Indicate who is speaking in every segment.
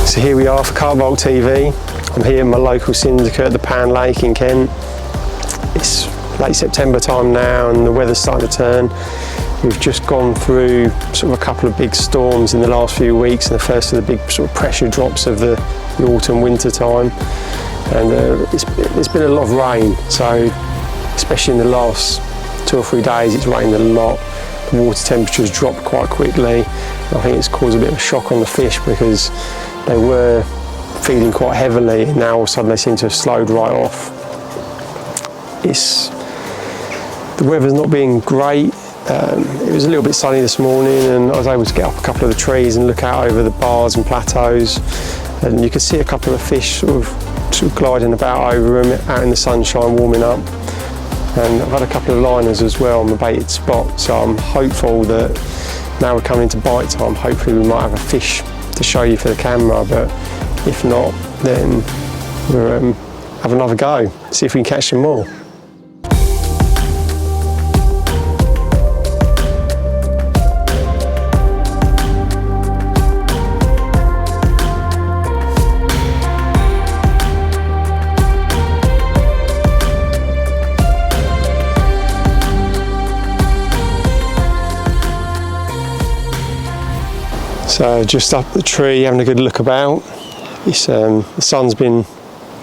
Speaker 1: So here we are for Carp Vault TV. I'm here in my local syndicate at the Pan Lake in Kent. It's late September time now and the weather's starting to turn. We've just gone through sort of a couple of big storms in the last few weeks, and the first of the big sort of pressure drops of the autumn winter time. And it's been a lot of rain, so especially in the last 2 or 3 days it's rained a lot. The water temperatures dropped quite quickly. I think it's caused a bit of a shock on the fish because they were feeding quite heavily and now all of a sudden they seem to have slowed right off. The weather's not been great. It was a little bit sunny this morning and I was able to get up a couple of the trees and look out over the bars and plateaus, and you could see a couple of fish sort of gliding about over them out in the sunshine warming up. And I've had a couple of liners as well on the baited spot, so I'm hopeful that now we're coming into bite time, hopefully we might have a fish to show you for the camera, but if not, then we'll have another go, see if we can catch some more. So just up the tree, having a good look about. The sun's been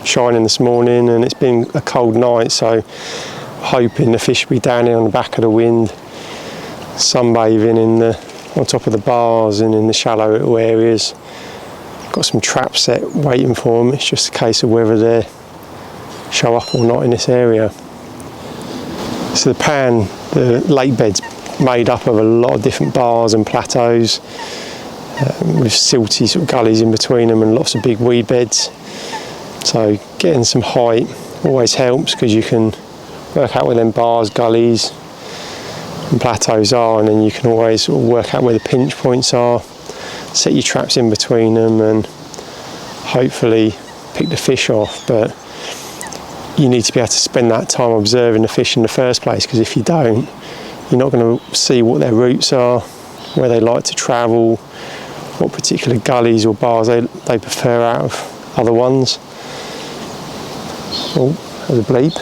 Speaker 1: shining this morning and it's been a cold night, so hoping the fish will be down here on the back of the wind, sunbathing on top of the bars and in the shallow little areas. Got some traps set waiting for them. It's just a case of whether they show up or not in this area. So the lake bed's made up of a lot of different bars and plateaus, with silty sort of gullies in between them and lots of big weed beds. So getting some height always helps because you can work out where them bars, gullies and plateaus are, and then you can always sort of work out where the pinch points are, set your traps in between them and hopefully pick the fish off. But you need to be able to spend that time observing the fish in the first place, because if you don't, you're not going to see what their routes are, where they like to travel, what particular gullies or bars they prefer out of other ones. Oh, there's a bleep.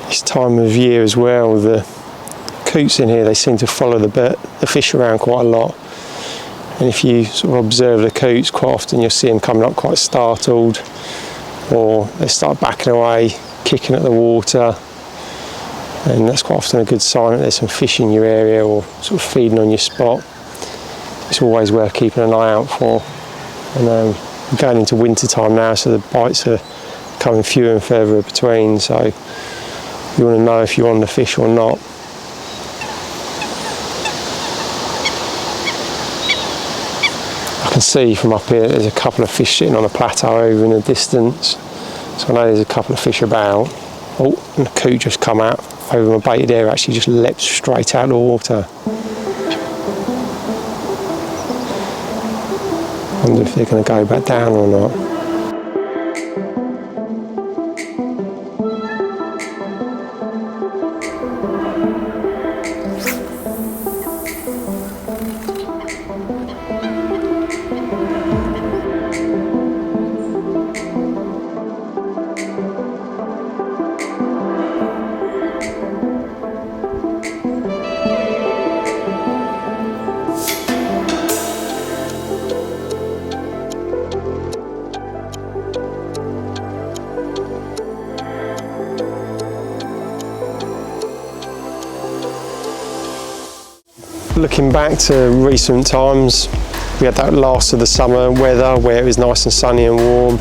Speaker 1: This time of year as well, the coots in here, they seem to follow the fish around quite a lot. And if you sort of observe the coots, quite often you'll see them coming up quite startled, or they start backing away, kicking at the water. And that's quite often a good sign that there's some fish in your area or sort of feeding on your spot. It's always worth keeping an eye out for. And we're going into winter time now, so the bites are coming fewer and further between, so you want to know if you're on the fish or not. I can see from up here there's a couple of fish sitting on a plateau over in the distance, so I know there's a couple of fish about. Oh, and the coot just come out over my baited area, actually just leapt straight out of the water. I wonder if they're going to go back down or not. Looking back to recent times, we had that last of the summer weather where it was nice and sunny and warm.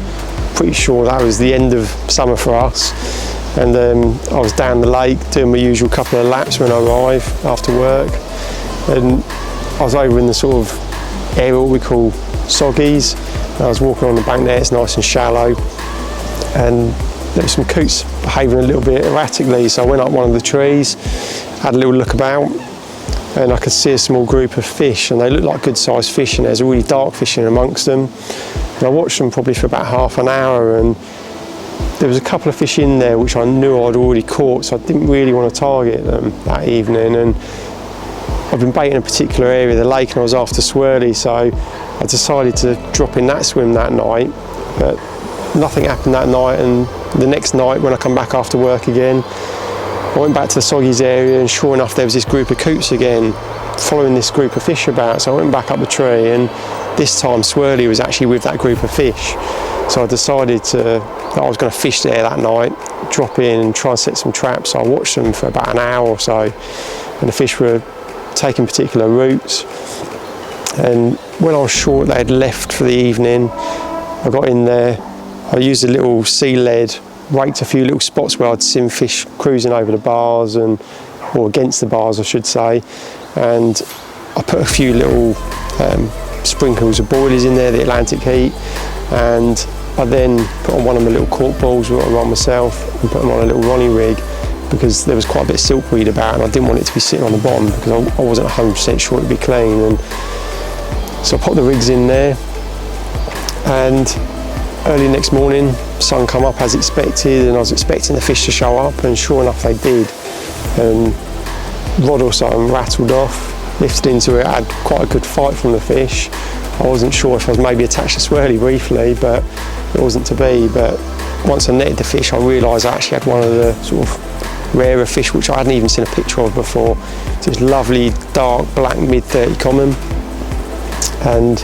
Speaker 1: Pretty sure that was the end of summer for us. And I was down the lake doing my usual couple of laps when I arrived after work. And I was over in the sort of area what we call soggies. I was walking on the bank there, it's nice and shallow. And there were some coots behaving a little bit erratically, so I went up one of the trees, had a little look about, and I could see a small group of fish, and they looked like good sized fish, and there's a really dark fish in amongst them. And I watched them probably for about half an hour, and there was a couple of fish in there which I knew I'd already caught, so I didn't really want to target them that evening. And I've been baiting a particular area of the lake and I was after swirly, so I decided to drop in that swim that night, but nothing happened that night. And the next night when I come back after work again, I went back to the Soggies area, and sure enough there was this group of coots again following this group of fish about. So I went back up the tree, and this time Swirly was actually with that group of fish. So I decided that I was going to fish there that night, drop in and try and set some traps. So I watched them for about an hour or so, and the fish were taking particular routes. And when I was sure they had left for the evening, I got in there, I used a little sea lead, raked a few little spots where I'd seen fish cruising over the bars, or against the bars I should say, and I put a few little sprinkles of boilies in there, the Atlantic heat, and I then put on one of my little cork balls that I run myself and put them on a little Ronnie rig, because there was quite a bit of silkweed about and I didn't want it to be sitting on the bottom because I wasn't 100% sure it'd be clean. And so I popped the rigs in there, and early next morning sun come up as expected, and I was expecting the fish to show up, and sure enough they did. And rod or something rattled off, lifted into it, had quite a good fight from the fish. I wasn't sure if I was maybe attached to Swirly briefly, but it wasn't to be. But once I netted the fish, I realised I actually had one of the sort of rarer fish which I hadn't even seen a picture of before. It's this lovely dark black mid-30 common, and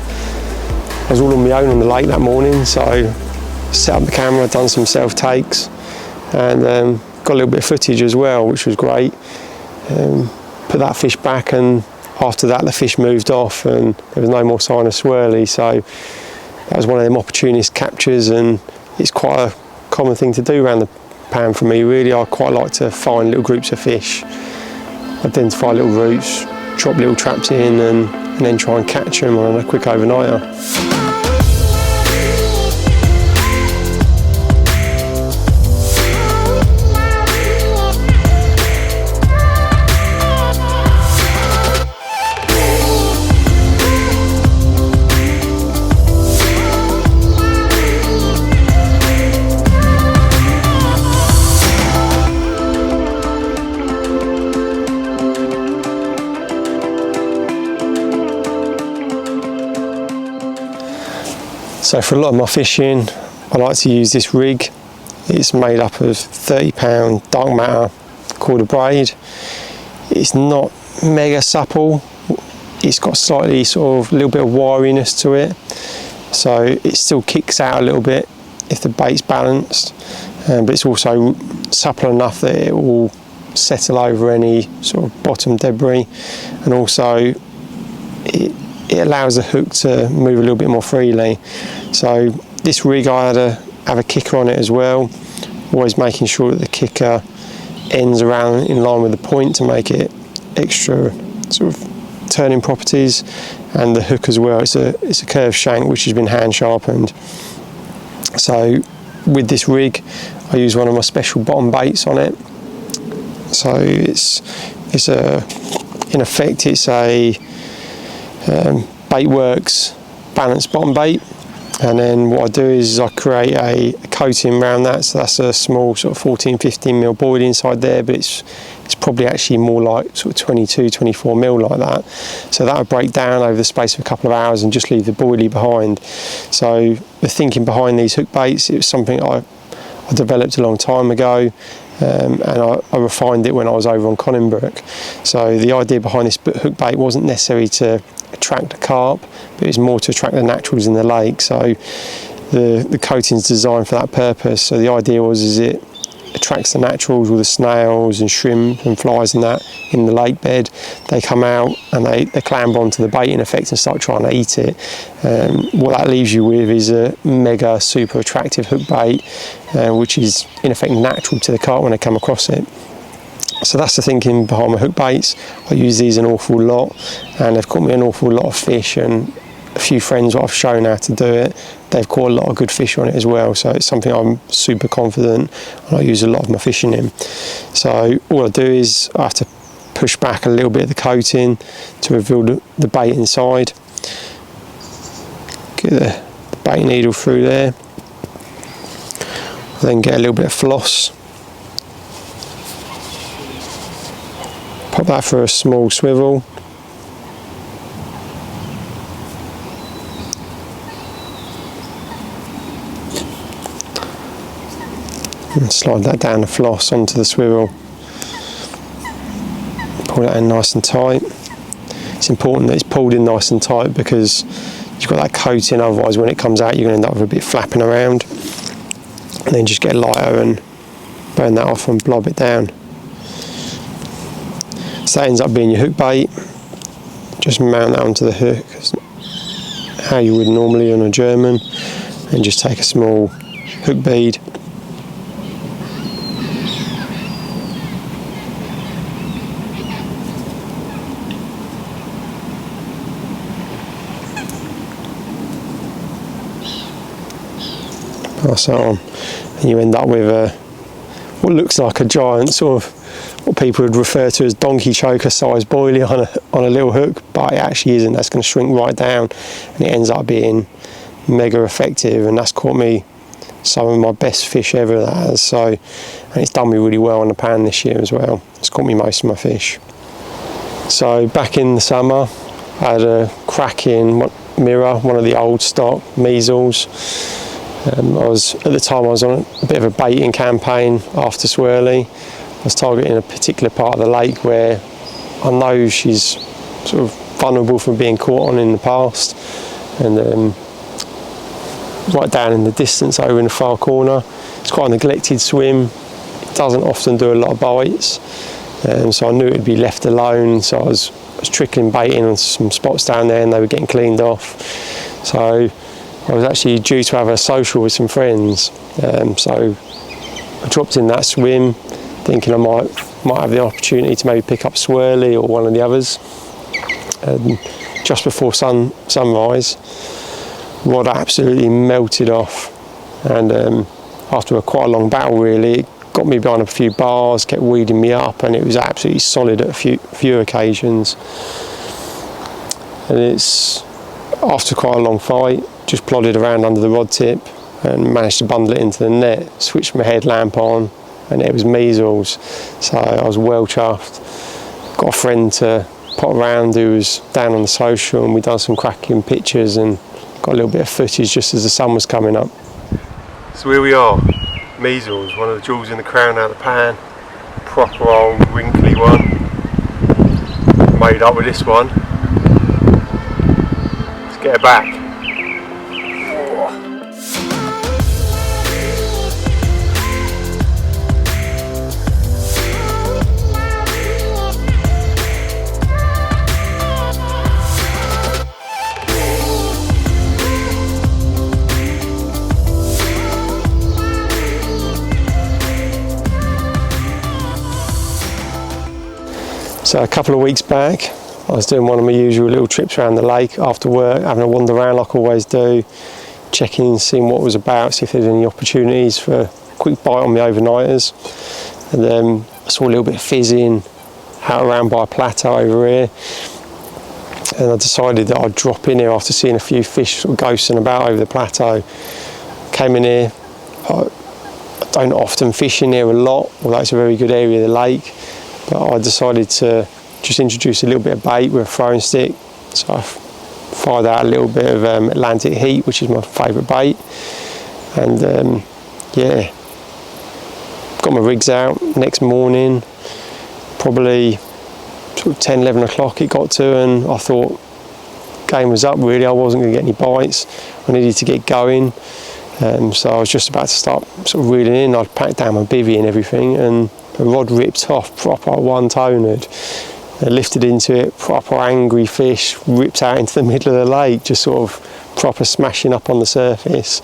Speaker 1: I was all on my own on the lake that morning, so set up the camera, done some self-takes, and got a little bit of footage as well, which was great. Put that fish back, and after that the fish moved off and there was no more sign of Swirly. So that was one of them opportunist captures, and it's quite a common thing to do around the pan for me really. I quite like to find little groups of fish, identify little routes, drop little traps in, and then try and catch them on a quick overnighter. So for a lot of my fishing, I like to use this rig. It's made up of 30-pound dark matter called a braid. It's not mega supple. It's got slightly sort of a little bit of wiriness to it. So it still kicks out a little bit if the bait's balanced, but it's also supple enough that it will settle over any sort of bottom debris, and also it allows the hook to move a little bit more freely. So this rig, I had to have a kicker on it as well, always making sure that the kicker ends around in line with the point to make it extra sort of turning properties, and the hook as well. It's a curved shank which has been hand sharpened. So with this rig I use one of my special bottom baits on it. So it's in effect it's a Baitworks balanced bottom bait, and then what I do is I create a coating around that. So that's a small sort of 14-15mm boil inside there, but it's probably actually more like sort of 22-24mm like that. So that would break down over the space of a couple of hours and just leave the boilie behind. So the thinking behind these hook baits, it was something I developed a long time ago, and I refined it when I was over on Coninbrook. So the idea behind this hook bait wasn't necessarily to attract a carp, but it was more to attract the naturals in the lake. So the coating's designed for that purpose. So the idea is it attracts the naturals, all the snails and shrimp and flies and that in the lake bed. They come out and they clamber onto the bait in effect and start trying to eat it. What that leaves you with is a mega super attractive hook bait, which is in effect natural to the carp when they come across it. So that's the thinking behind my hook baits. I use these an awful lot, and they've caught me an awful lot of fish, and a few friends that I've shown how to do it, they've caught a lot of good fish on it as well. So it's something I'm super confident and I use a lot of my fishing in. So all I do is I have to push back a little bit of the coating to reveal the bait inside. Get the bait needle through there, then get a little bit of floss, pop that for a small swivel, And slide that down the floss onto the swivel. Pull that in nice and tight. It's important that it's pulled in nice and tight because you've got that coating, otherwise when it comes out you're going to end up with a bit flapping around. And then just get a lighter and burn that off and blob it down. So that ends up being your hook bait. Just mount that onto the hook, how you would normally on a German, and just take a small hook bead. Pass that on, and you end up with what looks like a giant sort of, what people would refer to as donkey choker sized boilie on a little hook, but it actually isn't. That's going to shrink right down, and it ends up being mega effective, and that's caught me some of my best fish ever, that has. So, and it's done me really well on the pan this year as well. It's caught me most of my fish. So back in the summer I had a cracking mirror, one of the old stock measles. At the time I was on a bit of a baiting campaign after swirly. I was targeting a particular part of the lake where I know she's sort of vulnerable from being caught on in the past, and right down in the distance over in the far corner. It's quite a neglected swim, it doesn't often do a lot of bites, so I knew it would be left alone, so I was trickling bait in on some spots down there and they were getting cleaned off. So I was actually due to have a social with some friends, so I dropped in that swim thinking I might have the opportunity to maybe pick up swirly or one of the others. Just before sunrise, rod absolutely melted off, and after quite a long battle really, it got me behind a few bars, kept weeding me up, and it was absolutely solid at a few occasions. And it's, after quite a long fight, just plodded around under the rod tip and managed to bundle it into the net, switched my headlamp on, and it was measles. So I was well chuffed. Got a friend to pop around who was down on the social, and we done some cracking pictures and got a little bit of footage just as the sun was coming up. So here we are, measles, one of the jewels in the crown out of the pan, proper old wrinkly one, made up with this one. Let's get her back. So a couple of weeks back, I was doing one of my usual little trips around the lake after work, having a wander around like I always do, checking, seeing what it was about, see if there's any opportunities for a quick bite on the overnighters. And then I saw a little bit of fizzing out around by a plateau over here, and I decided that I'd drop in here after seeing a few fish sort of ghosting about over the plateau. Came in here. I don't often fish in here a lot, although it's a very good area of the lake. But I decided to just introduce a little bit of bait with a throwing stick. So I fired out a little bit of Atlantic Heat, which is my favourite bait. And yeah, got my rigs out next morning, probably sort of 10, 11 o'clock it got to, and I thought game was up really. I wasn't going to get any bites. I needed to get going. So I was just about to start sort of reeling in. I'd packed down my bivvy and everything, and the rod ripped off, proper one-toned. Lifted into it, proper angry fish, ripped out into the middle of the lake, just sort of proper smashing up on the surface.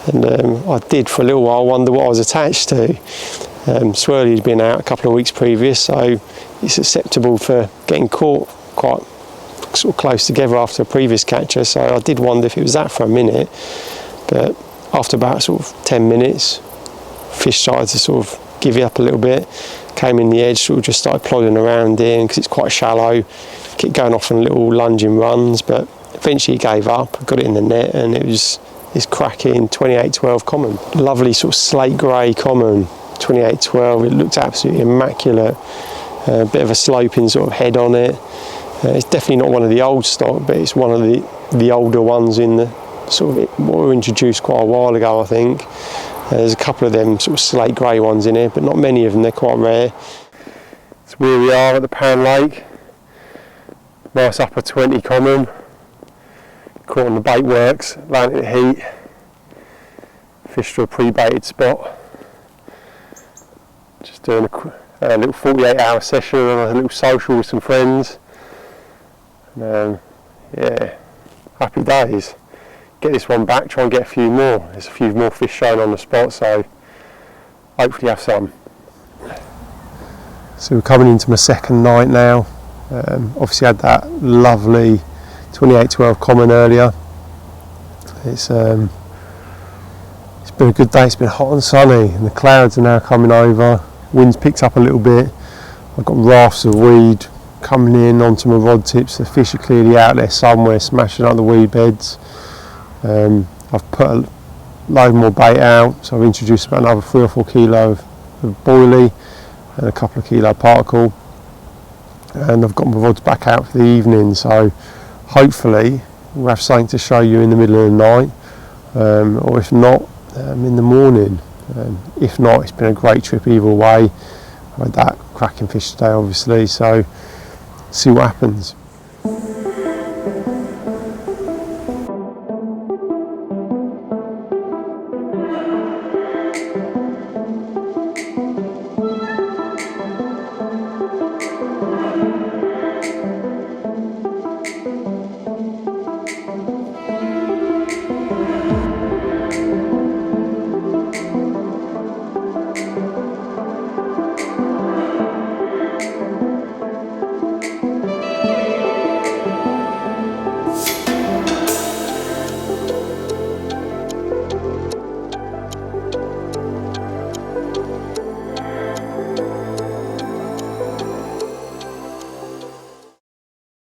Speaker 1: And I did for a little while wonder what I was attached to. Swirly had been out a couple of weeks previous, so it's susceptible for getting caught quite sort of close together after a previous catcher, so I did wonder if it was that for a minute. But after about sort of 10 minutes, fish started to sort of give it up a little bit, came in the edge, sort of just started plodding around in because it's quite shallow, kept going off on little lunging runs, but eventually gave up, got it in the net, and it was this cracking 2812 common. Lovely sort of slate grey common, 2812, it looked absolutely immaculate, a bit of a sloping sort of head on it. It's definitely not one of the old stock, but it's one of the older ones in the sort of what were introduced quite a while ago, I think. There's a couple of them sort of slate grey ones in here, but not many of them, they're quite rare. It's where we are at the Pan Lake. Nice upper 20 common. Caught on the bait works, Atlantic heat. Fished to a pre-baited spot. Just doing a little 48-hour session and a little social with some friends. Yeah, happy days. Get this one back, try and get a few more. There's a few more fish shown on the spot, so hopefully have some. So we're coming into my second night now. Obviously had that lovely 28-12 common earlier. It's been a good day. It's been hot and sunny, and the clouds are now coming over. Wind's picked up a little bit. I've got rafts of weed coming in onto my rod tips. The fish are clearly out there somewhere, smashing up the weed beds. I've put a load more bait out, so I've introduced about another 3 or 4 kilo of boilie and a couple of kilo particle, and I've got my rods back out for the evening, so hopefully we'll have something to show you in the middle of the night, or if not, in the morning. If not, it's been a great trip either way. I had that cracking fish today obviously, so see what happens.